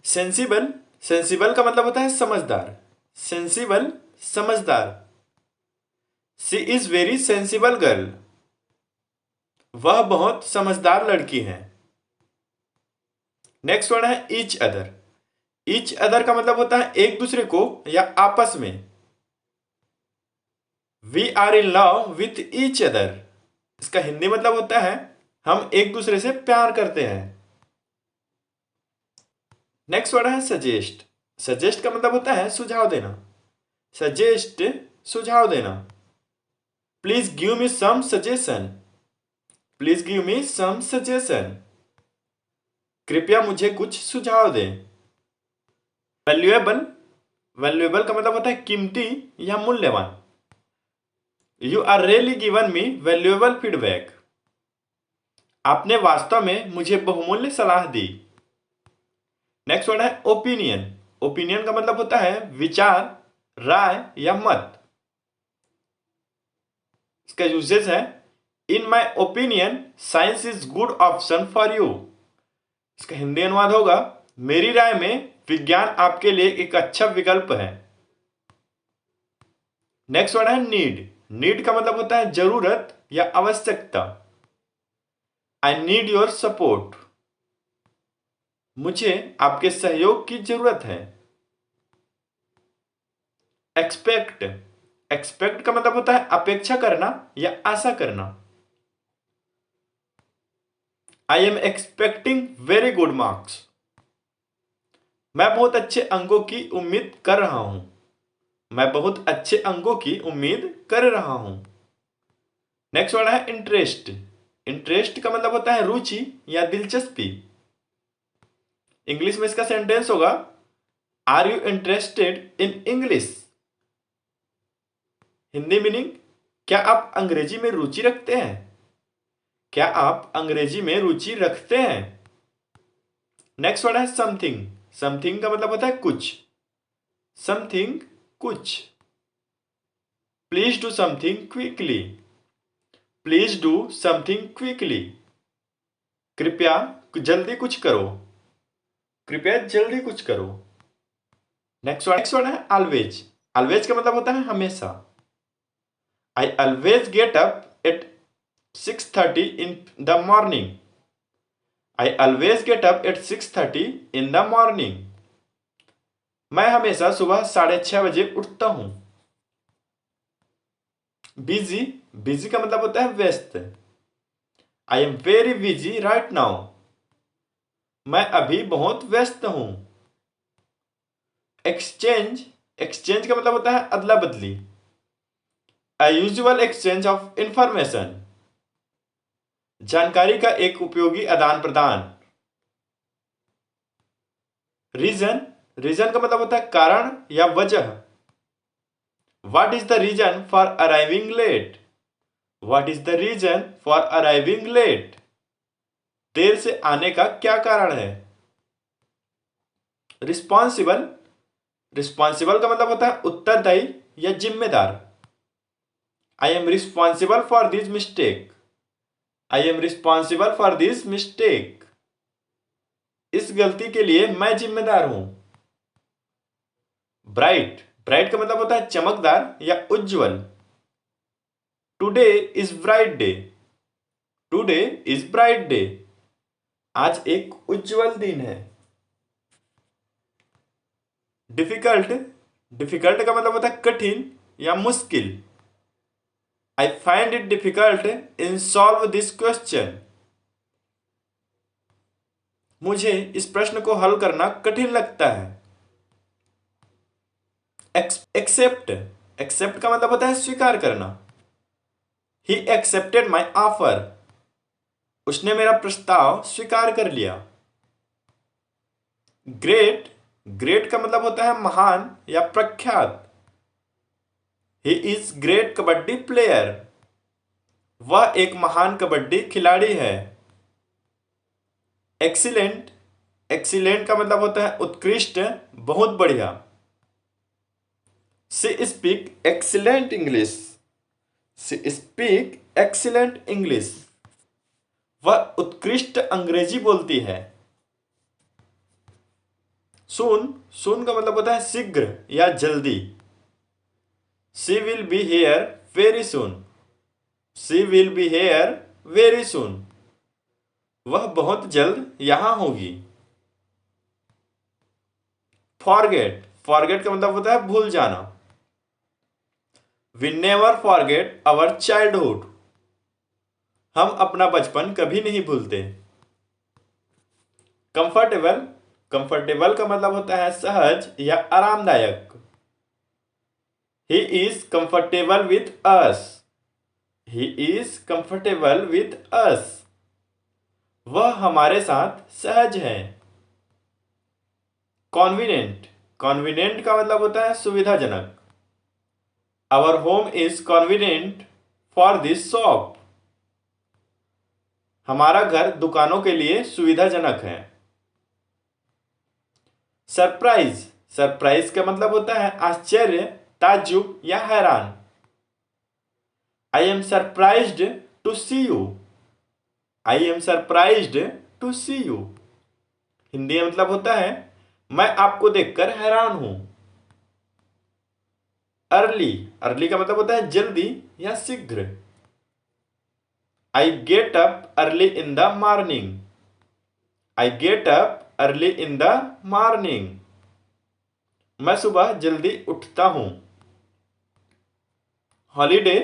Sensible, sensible का मतलब होता है समझदार, सेंसिबल समझदार। She is very sensible girl, वह बहुत समझदार लड़की है। नेक्स्ट वर्ड है ईच अदर। ईच अदर का मतलब होता है एक दूसरे को या आपस में। We are in love with each other, इसका हिंदी मतलब होता है हम एक दूसरे से प्यार करते हैं। नेक्स्ट वर्ड है सजेस्ट। सजेस्ट का मतलब होता है सुझाव देना, सजेस्ट सुझाव देना। Please give me some suggestion, please give me some suggestion, कृपया मुझे कुछ सुझाव दें। वैल्यूएबल, वैल्यूएबल का मतलब होता है कीमती या मूल्यवान। You are really given me valuable feedback, आपने वास्तव में मुझे बहुमूल्य सलाह दी। नेक्स्ट वर्ड है ओपिनियन। ओपिनियन का मतलब होता है विचार, राय या मत। इसका यूजेस है in my opinion science is good option for you, इसका हिंदी अनुवाद होगा मेरी राय में विज्ञान आपके लिए एक अच्छा विकल्प है। नेक्स्ट वर्ड है नीड। नीड का मतलब होता है जरूरत या आवश्यकता। आई नीड योर सपोर्ट, मुझे आपके सहयोग की जरूरत है। एक्सपेक्ट, एक्सपेक्ट का मतलब होता है अपेक्षा करना या आशा करना। I am expecting very good marks, मैं बहुत अच्छे अंकों की उम्मीद कर रहा हूं, मैं बहुत अच्छे अंकों की उम्मीद कर रहा हूं। नेक्स्ट वर्ड है इंटरेस्ट। इंटरेस्ट का मतलब होता है रुचि या दिलचस्पी। इंग्लिश में इसका सेंटेंस होगा are you interested in English, Hindi meaning क्या आप अंग्रेजी में रुचि रखते हैं, क्या आप अंग्रेजी में रुचि रखते हैं। नेक्स्ट वर्ड है समथिंग। समथिंग का मतलब होता है कुछ, समथिंग कुछ। Please do something quickly, please do something quickly, कृपया जल्दी कुछ करो, कृपया जल्दी कुछ करो। नेक्स्ट वर्ड है ऑलवेज। ऑलवेज का मतलब होता है हमेशा। I always get up at 6:30 in the morning, I always get up at 6:30 in the morning, मैं हमेशा सुबह 6:30 बजे उठता हूं। बिजी, बिजी का मतलब होता है व्यस्त। I am very busy right now, मैं अभी बहुत व्यस्त हूं। एक्सचेंज, एक्सचेंज का मतलब होता है अदला बदली। अ यूजुअल एक्सचेंज ऑफ इंफॉर्मेशन, जानकारी का एक उपयोगी आदान प्रदान। रीजन, रीजन का मतलब होता है कारण या वजह। What is the reason for arriving late, what is the reason for arriving late, देर से आने का क्या कारण है। रिस्पॉन्सिबल, रिस्पॉन्सिबल का मतलब होता है उत्तरदायी या जिम्मेदार। I am responsible for this mistake, I am responsible for this mistake, इस गलती के लिए मैं जिम्मेदार हूं। ब्राइट, ब्राइट का मतलब होता है चमकदार या उज्जवल। Today is bright day, today is bright day, आज एक उज्जवल दिन है। डिफिकल्ट, डिफिकल्ट का मतलब होता है कठिन या मुश्किल। I find it difficult in solve this question, मुझे इस प्रश्न को हल करना कठिन लगता है। एक्सेप्ट, एक्सेप्ट का मतलब होता है स्वीकार करना। ही एक्सेप्टेड माई ऑफर, उसने मेरा प्रस्ताव स्वीकार कर लिया। ग्रेट, ग्रेट का मतलब होता है महान या प्रख्यात। He is great kabaddi player, वह एक महान कबड्डी खिलाड़ी है। एक्सीलेंट, एक्सीलेंट का मतलब होता है उत्कृष्ट, बहुत बढ़िया। She speak excellent English, she speak excellent English, वह उत्कृष्ट अंग्रेजी बोलती है। सून, सून का मतलब होता है शीघ्र या जल्दी। She will be here very soon, she will be here very soon, वह बहुत जल्द यहां होगी। फॉरगेट, फॉरगेट का मतलब होता है भूल जाना। We never forget our childhood, हम अपना बचपन कभी नहीं भूलते। कंफर्टेबल, कंफर्टेबल का मतलब होता है सहज या आरामदायक। He is comfortable with us, he is comfortable with us, वह हमारे साथ सहज है। कॉन्वीनियंट, कॉन्वीनियंट का मतलब होता है सुविधाजनक। Our home is convenient for this shop, हमारा घर दुकानों के लिए सुविधाजनक है। सरप्राइज, सरप्राइज का मतलब होता है आश्चर्य, ताज्जुब या हैरान। I am surprised to see you, I am surprised to see you, Hindi में मतलब होता है मैं आपको देखकर हैरान हूं। अर्ली, अर्ली का मतलब होता है जल्दी या शीघ्र। I get up early in the morning, I get up early in the morning, मैं सुबह जल्दी उठता हूं। हॉलीडे,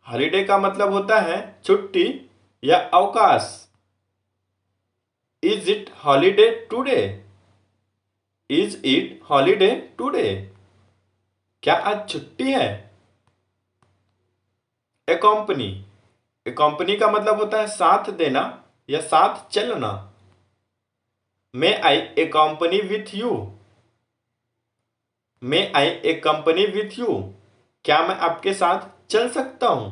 हॉलीडे का मतलब होता है छुट्टी या अवकाश। Is it holiday today, is it holiday today, क्या आज छुट्टी है। एकॉम्पनी, एकॉम्पनी का मतलब होता है साथ देना या साथ चलना। May I accompany with you, may I accompany with you, क्या मैं आपके साथ चल सकता हूं।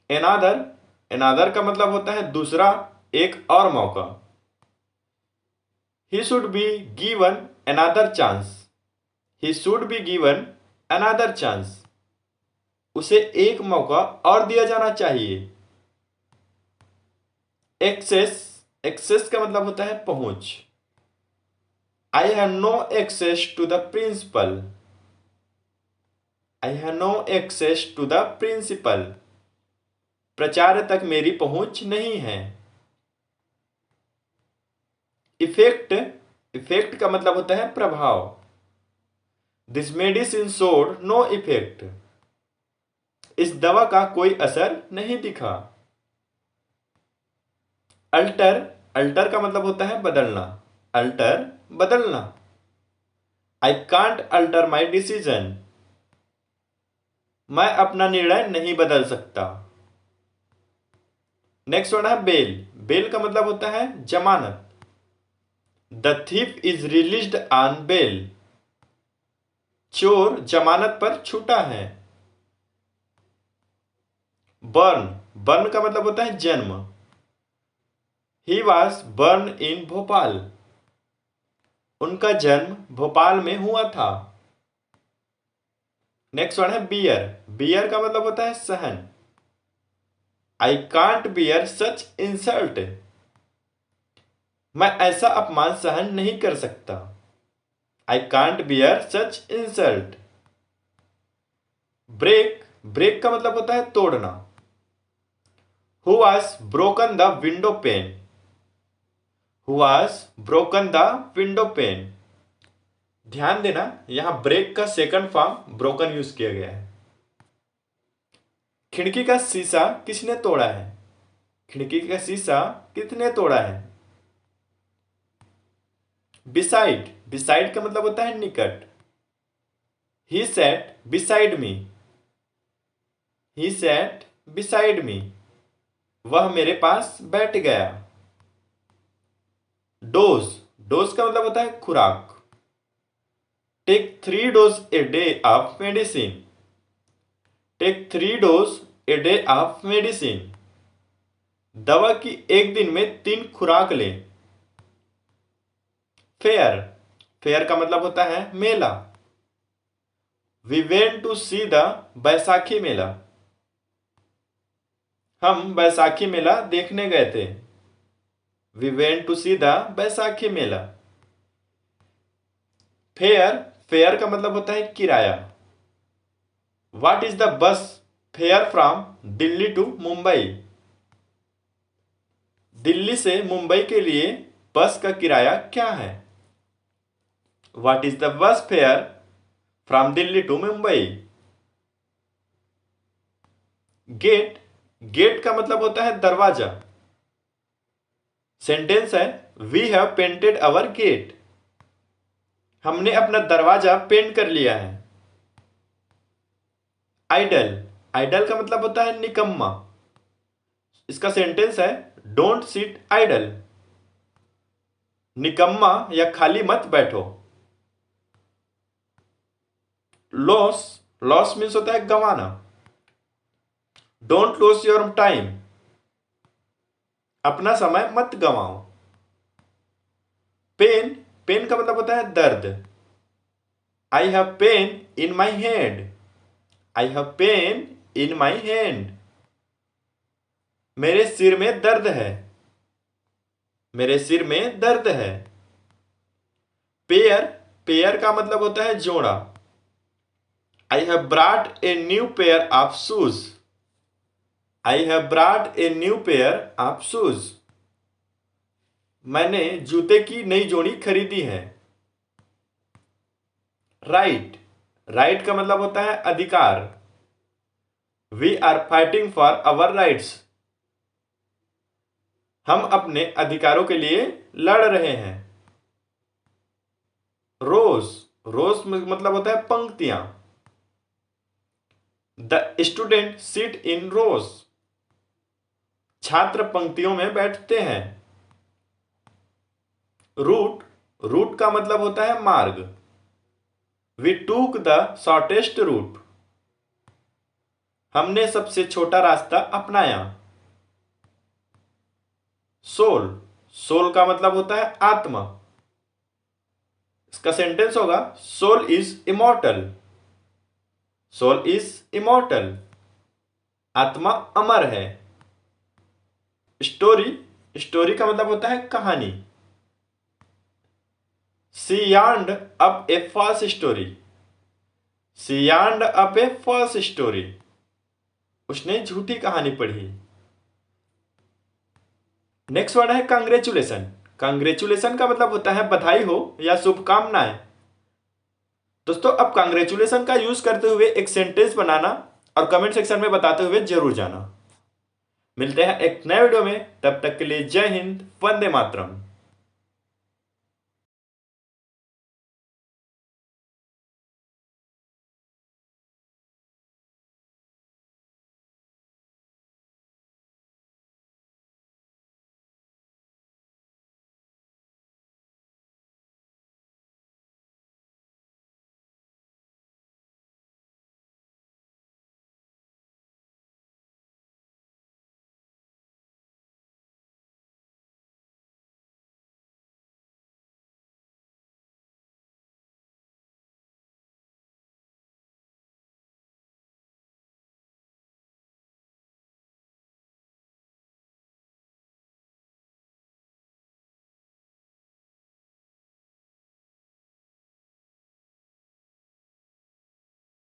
एनादर, एनादर का मतलब होता है दूसरा, एक और मौका। He should be given another chance, he should be given another chance, उसे एक मौका और दिया जाना चाहिए। एक्सेस, एक्सेस का मतलब होता है पहुंच। I have no access to the principal, I have no access to the principal, प्राचार्य तक मेरी पहुंच नहीं है। इफेक्ट, इफेक्ट का मतलब होता है प्रभाव। This medicine showed no effect, इस दवा का कोई असर नहीं दिखा। अल्टर, अल्टर का मतलब होता है बदलना, अल्टर बदलना। I can't alter my decision, मैं अपना निर्णय नहीं बदल सकता। नेक्स्ट वर्ड है बेल, बेल का मतलब होता है जमानत। The thief is released on bail, चोर जमानत पर छूटा है। बर्न, बर्न का मतलब होता है जन्म। He was born in Bhopal, उनका जन्म भोपाल में हुआ था। नेक्स्ट वन है बियर, बियर का मतलब होता है सहन। I can't bear such insult, मैं ऐसा अपमान सहन नहीं कर सकता। I can't bear such insult. Break, break का मतलब होता है तोड़ना। Who was broken the window pane, who was broken the window pane. ध्यान देना यहां ब्रेक का सेकंड फॉर्म ब्रोकन यूज किया गया है। खिड़की का शीशा किसने तोड़ा है, खिड़की का शीशा किसने तोड़ा है। बिसाइड, बिसाइड का मतलब होता है निकट। He sat beside me, he sat beside me, वह मेरे पास बैठ गया। डोज, डोज का मतलब होता है खुराक। Take 3 dose a day of medicine, take 3 dose a day of medicine, दवा की एक दिन में 3 खुराक लें। फेयर, फेयर का मतलब होता है मेला। We went to see the Baisakhi mela, हम बैसाखी मेला देखने गए थे। We went to see the Baisakhi mela. Fair, fair का मतलब होता है किराया। What is the bus fare from Delhi to Mumbai? Delhi से मुंबई के लिए बस का किराया क्या है? What is the bus fare from Delhi to Mumbai? Gate, gate का मतलब होता है दरवाजा। सेंटेंस है we have painted our gate. हमने अपना दरवाजा पेंट कर लिया है। आइडल, आइडल का मतलब होता है निकम्मा। इसका सेंटेंस है डोंट सिट आइडल। निकम्मा या खाली मत बैठो। लॉस, लॉस मीन्स होता है गंवाना। डोंट लॉस योर टाइम, अपना समय मत गंवाओ। पेन, पेन का मतलब होता है दर्द। I have pain in my hand, I have pain in my hand. मेरे सिर में दर्द है, मेरे सिर में दर्द है। पेयर, पेयर का मतलब होता है जोड़ा। I have brought a new pair of shoes, I have brought a new pair of shoes. मैंने जूते की नई जोड़ी खरीदी है। राइट, राइट का मतलब होता है अधिकार। We are fighting for our rights, हम अपने अधिकारों के लिए लड़ रहे हैं। रोज, रोज मतलब होता है पंक्तियां। द स्टूडेंट सिट इन रोज, छात्र पंक्तियों में बैठते हैं। रूट, रूट का मतलब होता है मार्ग। We took the shortest route, हमने सबसे छोटा रास्ता अपनाया। सोल, सोल का मतलब होता है आत्मा। इसका सेंटेंस होगा soul is immortal, soul is immortal, आत्मा अमर है। स्टोरी, स्टोरी का मतलब होता है कहानी। She yarned up a false story, she yarned up a false story, उसने झूठी कहानी पढ़ी। नेक्स्ट वर्ड है कांग्रेचुलेशन। कांग्रेचुलेशन का मतलब होता है बधाई हो या शुभकामनाएं। दोस्तों अब कांग्रेचुलेशन का यूज करते हुए एक सेंटेंस बनाना और कमेंट सेक्शन में बताते हुए जरूर जाना। मिलते हैं एक नए वीडियो में, तब तक के लिए जय हिंद, वंदे मातरम।